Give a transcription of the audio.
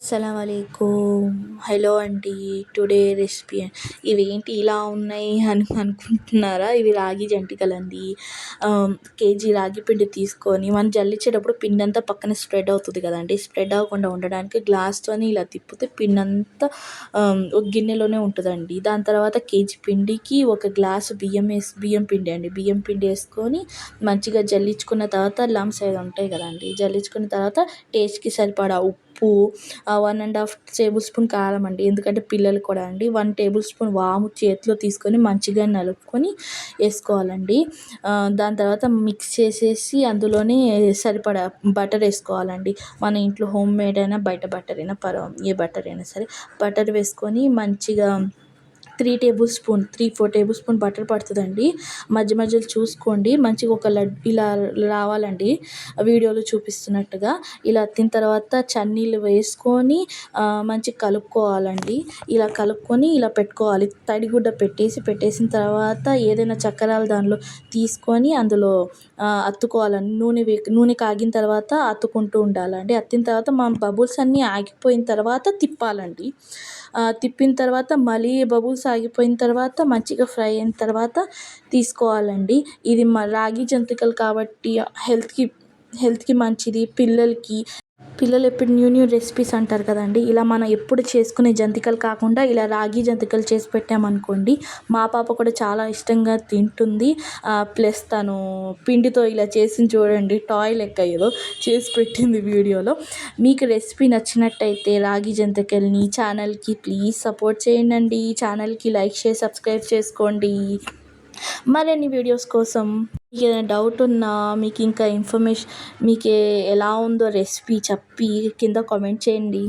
అస్సలాముఅలైకుం. Hello అండి. Today recipe ఇవేంటి ఇలా ఉన్నాయి అని అనుకుంటున్నారా? ఇవి రాగి జంతికలండి. కేజీ రాగి పిండి తీసుకొని మనం జల్లించేటప్పుడు పిండి అంతా పక్కన స్ప్రెడ్ అవుతుంది కదండి. స్ప్రెడ్ అవ్వకుండా ఉండడానికి గ్లాస్తోని ఇలా తిప్పితే పిండి అంతా ఒక గిన్నెలోనే ఉంటుందండి. దాని తర్వాత కేజీ పిండికి ఒక గ్లాసు బియ్యం పిండి అండి. బియ్యం పిండి వేసుకొని మంచిగా జల్లించుకున్న తర్వాత లమ్స్ అవి ఉంటాయి కదండి. జల్లించుకున్న తర్వాత టేస్ట్కి సరిపడా ఉప్పు, 1.5 టేబుల్ స్పూన్ కారం అండి. ఎందుకంటే పిల్లలు కూడా అండి. 1 టేబుల్ స్పూన్ వాము చేతిలో తీసుకొని మంచిగా నలుపుకొని వేసుకోవాలండి. దాని తర్వాత మిక్స్ చేసేసి అందులోనే సరిపడా బటర్ వేసుకోవాలండి. మన ఇంట్లో హోమ్ మేడ్ అయినా బయట బటర్ అయినా ఏ బటర్ అయినా సరే బటర్ వేసుకొని మంచిగా 3-4 టేబుల్ స్పూన్ బటర్ పడుతుందండి. మధ్య మధ్యలో చూసుకోండి. మంచిగా ఒక ఇలా రావాలండి వీడియోలో చూపిస్తున్నట్టుగా. ఇలా తిన్న తర్వాత చన్నీళ్ళు వేసుకొని మంచిగా కలుపుకోవాలండి. ఇలా కలుపుకొని ఇలా పెట్టుకోవాలి. తడిగుడ్డ పెట్టేసిన తర్వాత ఏదైనా చక్రాలు దానిలో తీసుకొని అందులో అత్తుకోవాలండి. నూనె కాగిన తర్వాత అత్తుకుంటూ ఉండాలండి. అత్తిన తర్వాత మనం బబుల్స్ అన్నీ ఆగిపోయిన తర్వాత తిప్పాలండి. తిప్పిన తర్వాత మళ్ళీ బబుల్స్ ఆగిపోయిన తర్వాత మంచిగా ఫ్రై అయిన తర్వాత తీసుకోవాలండి. ఇది రాగి జంతికలు కాబట్టి హెల్త్కి మంచిది. పిల్లలు ఎప్పుడు న్యూ రెసిపీస్ అంటారు కదండి. ఇలా మనం ఎప్పుడు చేసుకునే జంతికలు కాకుండా ఇలా రాగి జంతికలు చేసి పెట్టామనుకోండి, మా పాప కూడా చాలా ఇష్టంగా తింటుంది. ప్లస్ తను పిండితో ఇలా చేసింది చూడండి, టాయ్ లెక్క ఏదో చేసి పెట్టింది వీడియోలో. మీకు రెసిపీ నచ్చినట్టయితే రాగి జంతికల్ని ఛానల్కి ప్లీజ్ సపోర్ట్ చేయండి. ఛానల్కి లైక్ చేసి సబ్స్క్రైబ్ చేసుకోండి మరిన్ని వీడియోస్ కోసం. మీకు ఏదైనా డౌట్ ఉన్నా, మీకు ఇంకా ఇన్ఫర్మేషన్ మీకు ఎలా ఉందో రెసిపీ చెప్పి కింద కామెంట్ చేయండి.